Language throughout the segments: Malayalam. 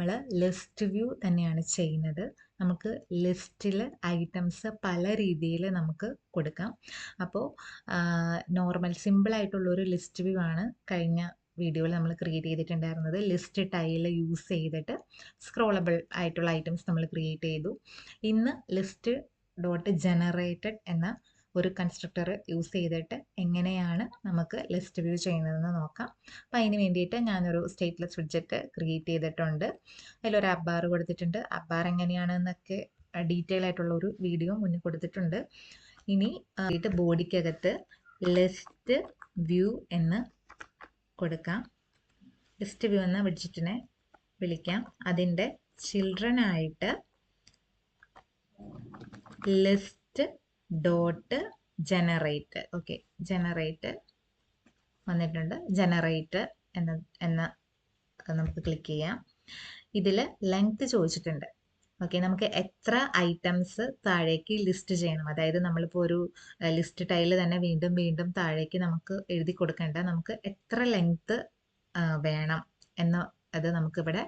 നമ്മൾ ലിസ്റ്റ് വ്യൂ തന്നെയാണ് ചെയ്യുന്നത്. നമുക്ക് ലിസ്റ്റിൽ ഐറ്റംസ് പല രീതിയിൽ നമുക്ക് കൊടുക്കാം. അപ്പോൾ നോർമൽ സിമ്പിളായിട്ടുള്ളൊരു ലിസ്റ്റ് വ്യൂ ആണ് കഴിഞ്ഞ വീഡിയോയിൽ നമ്മൾ ക്രിയേറ്റ് ചെയ്തിട്ടുണ്ടായിരുന്നത്. ലിസ്റ്റ് ടൈൽ യൂസ് ചെയ്തിട്ട് സ്ക്രോളബിൾ ആയിട്ടുള്ള ഐറ്റംസ് നമ്മൾ ക്രിയേറ്റ് ചെയ്തു. ഇന്ന് ലിസ്റ്റ് ഡോട്ട് ജനറേറ്റഡ് എന്ന ഒരു കൺസ്ട്രക്ടർ യൂസ് ചെയ്തിട്ട് എങ്ങനെയാണ് നമുക്ക് ലിസ്റ്റ് വ്യൂ ചെയ്യുന്നതെന്ന് നോക്കാം. അപ്പോൾ അതിന് വേണ്ടിയിട്ട് ഞാനൊരു സ്റ്റേറ്റ്ലെസ് വിഡ്ജറ്റ് ക്രിയേറ്റ് ചെയ്തിട്ടുണ്ട്. അതിലൊരു ആപ്പ് ബാർ കൊടുത്തിട്ടുണ്ട്. ആപ്പ് ബാർ എങ്ങനെയാണെന്നൊക്കെ ഡീറ്റെയിൽ ആയിട്ടുള്ള ഒരു വീഡിയോ മുന്നിൽ കൊടുത്തിട്ടുണ്ട്. ഇനി ബോഡിക്കകത്ത് ലിസ്റ്റ് വ്യൂ എന്ന് കൊടുക്കാം. ലിസ്റ്റ് വ്യൂ എന്ന വിഡ്ജറ്റിനെ വിളിക്കാം. അതിൻ്റെ ചിൽഡ്രൻ ആയിട്ട് list dot generate, okay, generate വന്നിട്ടുണ്ട്. ജനറേറ്റ് എന്ന നമുക്ക് ക്ലിക്ക് ചെയ്യാം. ഇതിൽ ലെങ്ത് ചോദിച്ചിട്ടുണ്ട്. ഓക്കെ, നമുക്ക് എത്ര ഐറ്റംസ് താഴേക്ക് ലിസ്റ്റ് ചെയ്യണം, അതായത് നമ്മളിപ്പോൾ ഒരു ലിസ്റ്റ് ടൈല് തന്നെ വീണ്ടും വീണ്ടും താഴേക്ക് നമുക്ക് എഴുതി കൊടുക്കേണ്ട, നമുക്ക് എത്ര ലെങ്ത് വേണം എന്ന് അത് നമുക്കിവിടെ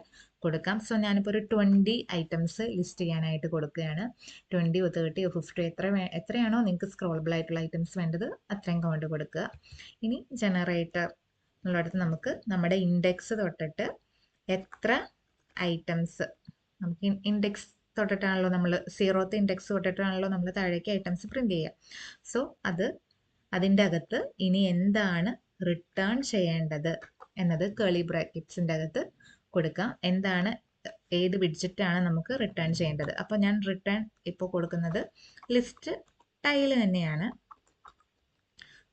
കൊടുക്കാം. സോ ഞാനിപ്പോൾ ഒരു 20 ഐറ്റംസ് ലിസ്റ്റ് ചെയ്യാനായിട്ട് കൊടുക്കുകയാണ്. 20 30 50 എത്രയാണോ നിങ്ങൾക്ക് സ്ക്രോളബിൾ ആയിട്ടുള്ള ഐറ്റംസ് വേണ്ടത് അത്രയും കൗണ്ട് കൊടുക്കുക. ഇനി ജനറേറ്റർ എന്നുള്ളിടത്ത് നമുക്ക് നമ്മുടെ ഇൻഡെക്സ് തൊട്ടിട്ട് എത്ര ഐറ്റംസ്, നമുക്ക് ഇൻഡെക്സ് തൊട്ടിട്ടാണല്ലോ നമ്മൾ 0th ഇൻഡെക്സ് തൊട്ടിട്ടാണല്ലോ നമ്മൾ താഴേക്ക് ഐറ്റംസ് പ്രിന്റ് ചെയ്യുക. സോ അതിൻ്റെ അകത്ത് ഇനി എന്താണ് റിട്ടേൺ ചെയ്യേണ്ടത് എന്നത് കേളി ബ്രാക്കറ്റ്സിൻ്റെ അകത്ത് കൊടുക്കാം. എന്താണ്, ഏത് വിഡ്ജറ്റാണ് നമുക്ക് റിട്ടേൺ ചെയ്യേണ്ടത്. അപ്പോൾ ഞാൻ റിട്ടേൺ ഇപ്പോൾ കൊടുക്കുന്നത് ലിസ്റ്റ് ടൈല് തന്നെയാണ്.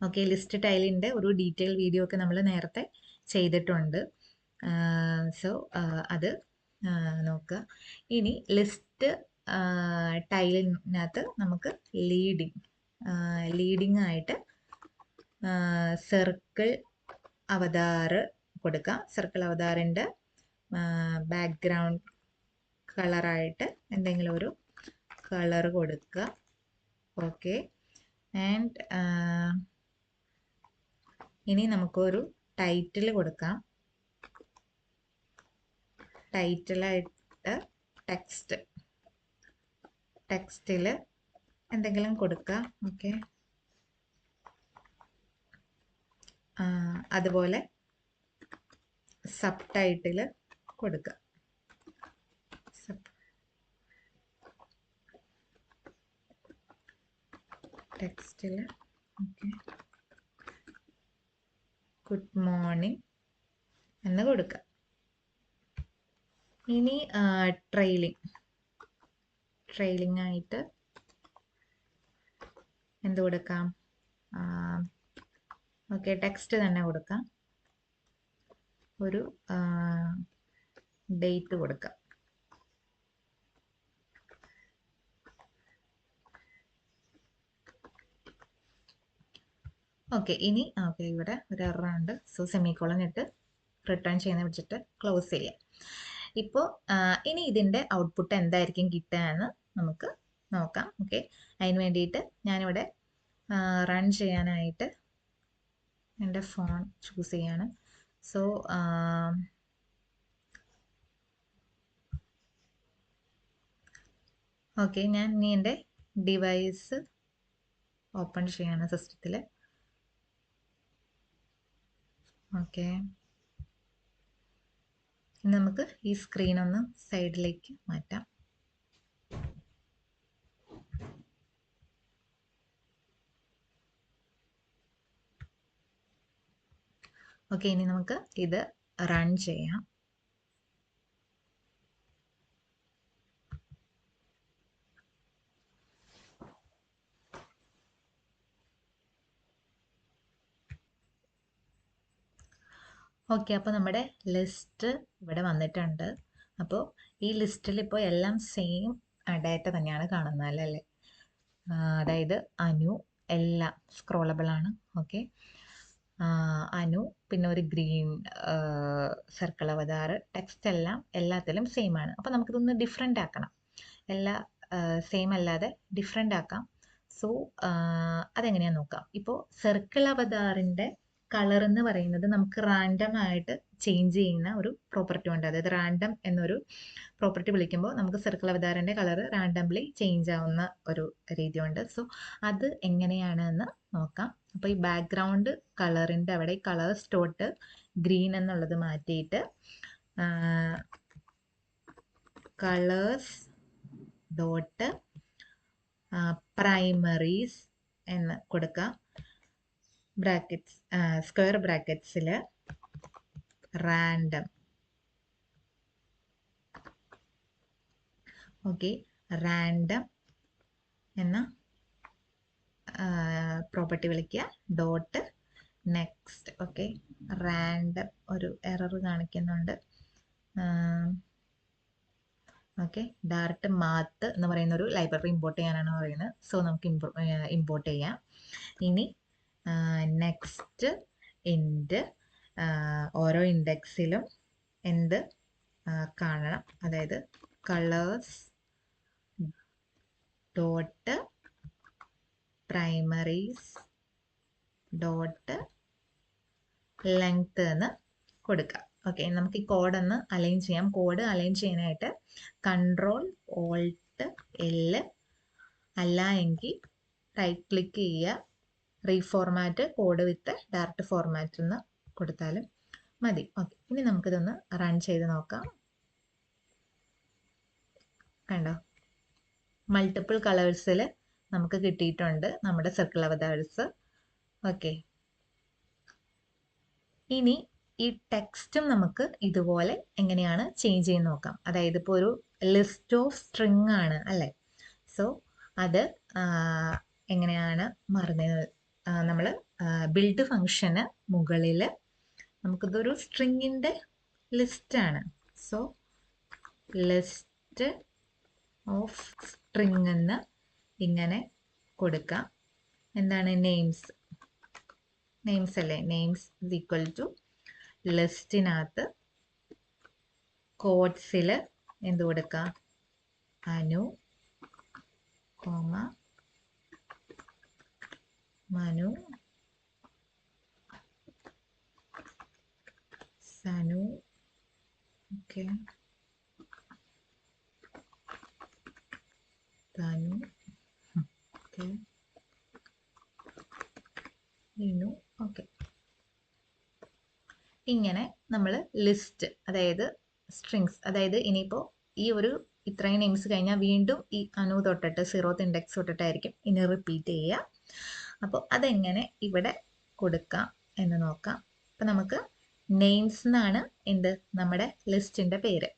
ഓക്കെ, ലിസ്റ്റ് ടൈലിൻ്റെ ഒരു ഡീറ്റെയിൽ വീഡിയോ ഒക്കെ നമ്മൾ നേരത്തെ ചെയ്തിട്ടുണ്ട്. സോ അത് നോക്കുക. ഇനി ലിസ്റ്റ് ടൈലിനകത്ത് നമുക്ക് ലീഡിങ് ആയിട്ട് സർക്കിൾ അവതാർ കൊടുക്കാം. സർക്കിൾ അവതാറിൻ്റെ ബാക്ക്ഗ്രൗണ്ട് കളറായിട്ട് എന്തെങ്കിലും ഒരു കളർ കൊടുക്കുക. ഓക്കെ, ആൻഡ് ഇനി നമുക്കൊരു ടൈറ്റിൽ കൊടുക്കാം. ടൈറ്റിലായിട്ട് ടെക്സ്റ്റിൽ എന്തെങ്കിലും കൊടുക്കുക. ഓക്കെ, അതുപോലെ സബ് ടൈറ്റിൽ കൊടുക്കുക. ടെക്സ്റ്റിൽ ഓക്കെ, ഗുഡ് മോർണിംഗ് എന്ന് കൊടുക്കുക. ഇനി ട്രെയിലിംഗ് ആയിട്ട് എന്ത് കൊടുക്കാം? ഓക്കെ, ടെക്സ്റ്റ് തന്നെ കൊടുക്കാം. ഒരു ഡേറ്റ് കൊടുക്കാം. ഓക്കെ, ഇനി ഓക്കെ, ഇവിടെ ഒരു എറർ ഉണ്ട്. സോ സെമിക്കോളൻ ഇട്ട് റിട്ടേൺ ചെയ്യുന്ന വെച്ചിട്ട് ക്ലോസ് ചെയ്യാം. ഇപ്പോൾ ഇനി ഇതിൻ്റെ ഔട്ട്പുട്ട് എന്തായിരിക്കും കിട്ടുക എന്ന് നമുക്ക് നോക്കാം. ഓക്കെ, അതിന് വേണ്ടിയിട്ട് ഞാനിവിടെ റൺ ചെയ്യാനായിട്ട് എൻ്റെ ഫോൺ ചൂസ് ചെയ്യാണ്. സോ ഓക്കെ, ഞാൻ ഇനി എൻ്റെ ഡിവൈസ് ഓപ്പൺ ചെയ്യാണ് സിസ്റ്റത്തിൽ. ഓക്കെ, ഇനി നമുക്ക് ഈ സ്ക്രീൻ ഒന്ന് സൈഡിലേക്ക് മാറ്റാം. ഓക്കെ, ഇനി നമുക്ക് ഇത് റൺ ചെയ്യാം. ഓക്കെ, അപ്പോൾ നമ്മുടെ ലിസ്റ്റ് ഇവിടെ വന്നിട്ടുണ്ട്. അപ്പോൾ ഈ ലിസ്റ്റിൽ ഇപ്പോൾ എല്ലാം സെയിം ഡാറ്റ തന്നെയാണ് കാണുന്നത് അല്ലേ? അതായത് അനു എല്ലാം സ്ക്രോളബിൾ ആണ്. ഓക്കെ, അനു, പിന്നെ ഒരു ഗ്രീൻ സർക്കിൾ അവതാർ, ടെക്സ്റ്റ് എല്ലാം എല്ലാത്തിലും സെയിം ആണ്. അപ്പോൾ നമുക്കിതൊന്ന് ഡിഫറെൻ്റ് ആക്കണം. എല്ലാ സെയിം അല്ലാതെ ഡിഫറെൻ്റ് ആക്കാം. സോ അതെങ്ങനെയാണെന്ന് നോക്കാം. ഇപ്പോൾ സർക്കിൾ അവതാറിൻ്റെ കളർ എന്ന് പറയുന്നത് നമുക്ക് റാൻഡം ആയിട്ട് ചേഞ്ച് ചെയ്യുന്ന ഒരു പ്രോപ്പർട്ടി ഉണ്ട്. അതായത് റാൻഡം എന്നൊരു പ്രോപ്പർട്ടി വിളിക്കുമ്പോൾ നമുക്ക് സർക്കിൾ അവതാരൻ്റെ കളർ റാൻഡംലി ചേഞ്ച് ആവുന്ന ഒരു രീതിയുണ്ട്. സോ അത് എങ്ങനെയാണ് എന്ന് നോക്കാം. അപ്പോൾ ഈ ബാക്ക്ഗ്രൗണ്ട് കളറിൻ്റെ അവിടെ കളേഴ്സ് ഡോട്ട് ഗ്രീൻ എന്നുള്ളത് മാറ്റിയിട്ട് കളേഴ്സ് ഡോട്ട് പ്രൈമറീസ് എന്ന് കൊടുക്കാം. ബ്രാക്കറ്റ്സ് സ്ക്വയർ ബ്രാക്കറ്റ്സിൽ റാൻഡം. ഓക്കെ, റാൻഡം എന്ന പ്രോപ്പർട്ടി വിളിക്കുക. Dot next. ഓക്കെ, റാൻഡം ഒരു എറർ കാണിക്കുന്നുണ്ട്. ഓക്കെ, ഡയറക്റ്റ് മാത്ത് എന്ന് പറയുന്ന ഒരു ലൈബ്രറി ഇമ്പോർട്ട് ചെയ്യാനാണ് പറയുന്നത്. സോ നമുക്ക് ഇമ്പോർട്ട് ചെയ്യാം. ഇനി നെക്സ്റ്റ് ഇൻഡ് ഓരോ ഇൻഡെക്സിലും എന്ത് കാണണം, അതായത് കളേഴ്സ് ഡോട്ട് പ്രൈമറീസ് ഡോട്ട് ലെങ്ത് എന്ന് കൊടുക്കാം. ഓക്കെ, നമുക്ക് ഈ കോഡ് ഒന്ന് അലൈൻ ചെയ്യാം. കോഡ് അലൈൻ ചെയ്യാനായിട്ട് Ctrl+Alt+L, അല്ല എങ്കിൽ റൈറ്റ് ക്ലിക്ക് ചെയ്യുക, റീഫോർമാറ്റ് കോഡ് വിത്ത് ഡയറക്റ്റ് ഫോർമാറ്റ് എന്ന് കൊടുത്താലും മതി. ഓക്കെ, ഇനി നമുക്കിതൊന്ന് റൺ ചെയ്ത് നോക്കാം. കണ്ടോ, മൾട്ടിപ്പിൾ കളേഴ്സിൽ നമുക്ക് കിട്ടിയിട്ടുണ്ട് നമ്മുടെ സർക്കിൾ അവതാർസ്. ഓക്കെ, ഇനി ഈ ടെക്സ്റ്റും നമുക്ക് ഇതുപോലെ എങ്ങനെയാണ് ചേഞ്ച് ചെയ്ത് നോക്കാം. അതായത് ഇപ്പോൾ ഒരു ലിസ്റ്റ് ഓഫ് സ്ട്രിങ് ആണ് അല്ലേ. സോ അത് എങ്ങനെയാണ് മാറുന്നത്, നമ്മൾ ബിൽഡ് ഫങ്ഷന് മുകളിൽ നമുക്കിതൊരു സ്ട്രിങ്ങിൻ്റെ ലിസ്റ്റാണ്. സോ ലിസ്റ്റ് ഓഫ് സ്ട്രിങ് എന്ന് ഇങ്ങനെ കൊടുക്കാം. എന്താണ് നെയിംസ്, നെയിംസ് അല്ലേ, നെയിംസ് ഇസ് ഈക്വൽ ടു ലിസ്റ്റിനകത്ത് കോഡ്സിൽ എന്ത് കൊടുക്കാം, അനു കോമ മനു സനു. ഓക്കെ, തനു. ഓക്കെ, ഇനു. ഓക്കെ, ഇങ്ങനെ നമ്മൾ ലിസ്റ്റ്, അതായത് സ്ട്രിങ്സ്, അതായത് ഇനിയിപ്പോൾ ഈ ഒരു ഇത്രയും നെയിംസ് കഴിഞ്ഞാൽ വീണ്ടും ഈ അനു തൊട്ടിട്ട് 0th ഇൻഡെക്സ് തൊട്ടിട്ടായിരിക്കും ഇനി റിപ്പീറ്റ് ചെയ്യുക. അപ്പോൾ അതെങ്ങനെ ഇവിടെ കൊടുക്കാം എന്ന് നോക്കാം. അപ്പം നമുക്ക് നെയിംസ് എന്നാണ് എന്ത് നമ്മുടെ ലിസ്റ്റിൻ്റെ പേര്.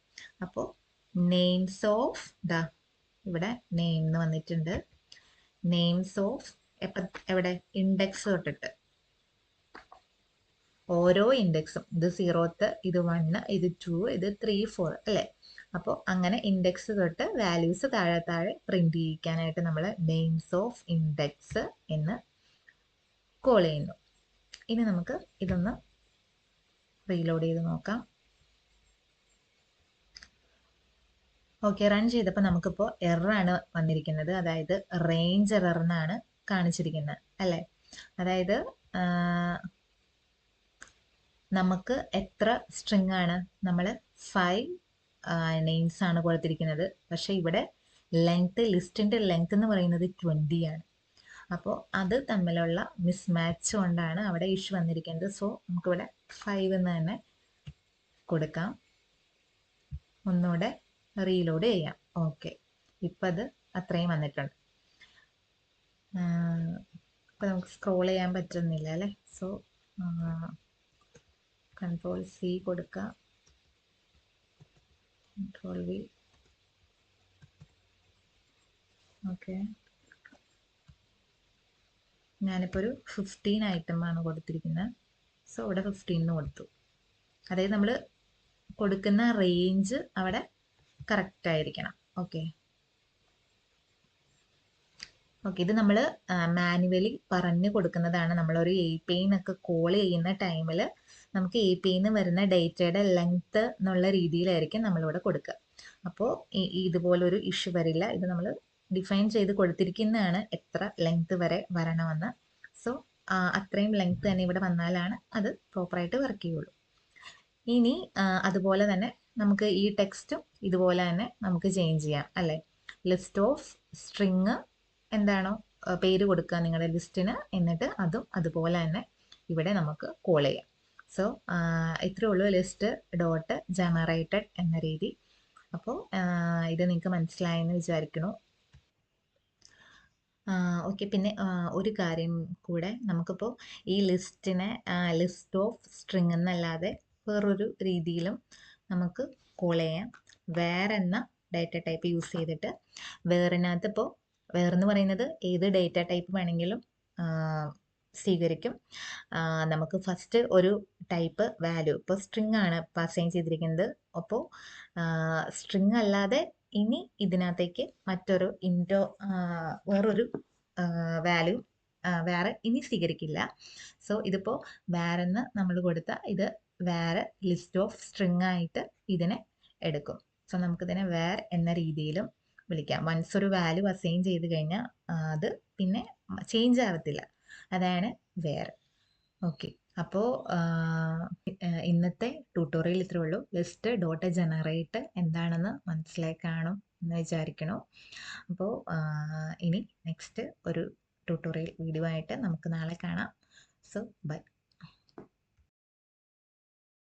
അപ്പോൾ നെയിംസ് ഓഫ് ഇവിടെ നെയിം എന്ന് വന്നിട്ടുണ്ട്. നെയിംസ് ഓഫ് എവിടെ ഇൻഡെക്സ് തൊട്ടിട്ട് ഓരോ ഇൻഡെക്സും, ഇത് 0th, ഇത് 1, ഇത് 2, ഇത് 3, 4 അല്ലേ. അപ്പോൾ അങ്ങനെ ഇൻഡെക്സ് തൊട്ട് വാല്യൂസ് താഴെ താഴെ പ്രിന്റ് ചെയ്യിക്കാനായിട്ട് നമ്മൾ നെയിംസ് ഓഫ് ഇൻഡെക്സ് എന്ന് കോൾ ചെയ്യുന്നു. ഇനി നമുക്ക് ഇതൊന്ന് റീലോഡ് ചെയ്ത് നോക്കാം. ഓക്കെ, റൺ ചെയ്തപ്പോൾ നമുക്കിപ്പോൾ എററാണ് വന്നിരിക്കുന്നത്. അതായത് റേഞ്ച് എറർ എന്നാണ് കാണിച്ചിരിക്കുന്നത് അല്ലേ. അതായത് നമുക്ക് എത്ര സ്ട്രിങ് ആണ്, നമ്മൾ 5 നെയിംസ് ആണ് കൊടുത്തിരിക്കുന്നത്. പക്ഷെ ഇവിടെ ലെങ്ത്, ലിസ്റ്റിൻ്റെ ലെങ്ത് എന്ന് പറയുന്നത് 20 ആണ്. അപ്പോൾ അത് തമ്മിലുള്ള മിസ്മാച്ച് കൊണ്ടാണ് അവിടെ ഇഷ്യൂ വന്നിരിക്കുന്നത്. സോ നമുക്കിവിടെ 5 എന്ന് തന്നെ കൊടുക്കാം. ഒന്നുകൂടെ റീലോഡ് ചെയ്യാം. ഓക്കെ, ഇപ്പം അത് അത്രയും വന്നിട്ടുണ്ട്. ഇപ്പം നമുക്ക് സ്ക്രോൾ ചെയ്യാൻ പറ്റുന്നില്ല അല്ലേ. സോ Ctrl+C കൊടുക്കാം, Ctrl+V. ഓക്കെ, ഞാനിപ്പോൾ ഒരു 15 ഐറ്റമാണ് കൊടുത്തിരിക്കുന്നത്. സോ ഇവിടെ 15 കൊടുത്തു. അതായത് നമ്മൾ കൊടുക്കുന്ന റേഞ്ച് അവിടെ കറക്റ്റ് ആയിരിക്കണം. ഓക്കെ, ഓക്കെ, ഇത് നമ്മൾ മാനുവലി പറഞ്ഞു കൊടുക്കുന്നതാണ്. നമ്മളൊരു API ഒക്കെ കോൾ ചെയ്യുന്ന ടൈമിൽ നമുക്ക് API വരുന്ന ഡേറ്റയുടെ ലെങ്ത് എന്നുള്ള രീതിയിലായിരിക്കും നമ്മളിവിടെ കൊടുക്കുക. അപ്പോൾ ഇതുപോലൊരു ഇഷ്യൂ വരില്ല. ഇത് നമ്മൾ ഡിഫൈൻ ചെയ്ത് കൊടുത്തിരിക്കുന്നതാണ് എത്ര ലെങ്ത് വരെ വരണമെന്ന്. സോ അത്രയും ലെങ്ത് തന്നെ ഇവിടെ വന്നാലാണ് അത് പ്രോപ്പറായിട്ട് വർക്ക് ചെയ്യുള്ളൂ. ഇനി അതുപോലെ തന്നെ നമുക്ക് ഈ ടെക്സ്റ്റും ഇതുപോലെ തന്നെ നമുക്ക് ചേഞ്ച് ചെയ്യാം അല്ലേ. ലിസ്റ്റ് ഓഫ് സ്ട്രിങ് എന്താണോ പേര് കൊടുക്കുക നിങ്ങളുടെ ലിസ്റ്റിന്, എന്നിട്ട് അതും അതുപോലെ തന്നെ ഇവിടെ നമുക്ക് കോൾ ചെയ്യാം. സോ ഇത്രയേ ഉള്ളൂ ലിസ്റ്റ് ഡോട്ട് ജനറേറ്റഡ് എന്ന രീതി. അപ്പോൾ ഇത് നിങ്ങൾക്ക് മനസ്സിലായെന്ന് വിചാരിക്കുന്നു. ഓക്കെ, പിന്നെ ഒരു കാര്യം കൂടെ, നമുക്കിപ്പോൾ ഈ ലിസ്റ്റിനെ ലിസ്റ്റ് ഓഫ് സ്ട്രിങ് എന്നല്ലാതെ വേറൊരു രീതിയിലും നമുക്ക് കോൾ ചെയ്യാം. വേറെ എന്ന ഡേറ്റ ടൈപ്പ് യൂസ് ചെയ്തിട്ട് വേറിനകത്ത് ഇപ്പോൾ വേറെന്ന് പറയുന്നത് ഏത് ഡേറ്റ ടൈപ്പ് വേണമെങ്കിലും സ്വീകരിക്കും. നമുക്ക് ഫസ്റ്റ് ഒരു ടൈപ്പ് വാല്യൂ, ഇപ്പോൾ സ്ട്രിങ് ആണ് അസൈൻ ചെയ്തിരിക്കുന്നത്. അപ്പോൾ സ്ട്രിങ് അല്ലാതെ ഇനി ഇതിനകത്തേക്ക് മറ്റൊരു വേറൊരു വാല്യൂ വേറെ ഇനി സ്വീകരിക്കില്ല. സോ ഇതിപ്പോൾ വേറെന്ന് നമ്മൾ കൊടുത്ത ഇത് വേറെ ലിസ്റ്റ് ഓഫ് സ്ട്രിങ് ആയിട്ട് ഇതിനെ എടുക്കും. സോ നമുക്കിതിനെ വേർ എന്ന രീതിയിലും വിളിക്കാം. വൺസ് ഒരു വാല്യൂ അസൈൻ ചെയ്ത് കഴിഞ്ഞാൽ അത് പിന്നെ ചേഞ്ച് ആവത്തില്ല, അതാണ് വേർ. ഓക്കെ, അപ്പോൾ ഇന്നത്തെ ട്യൂട്ടോറിയൽ ഇത്രേ ഉള്ളൂ. ലിസ്റ്റ് ഡോട്ട് ജനറേറ്റ് എന്താണെന്ന് മനസ്സിലായി കാണും എന്ന് വിചാരിക്കണു. അപ്പോൾ ഇനി നെക്സ്റ്റ് ഒരു ട്യൂട്ടോറിയൽ വീഡിയോ ആയിട്ട് നമുക്ക് നാളെ കാണാം. So by.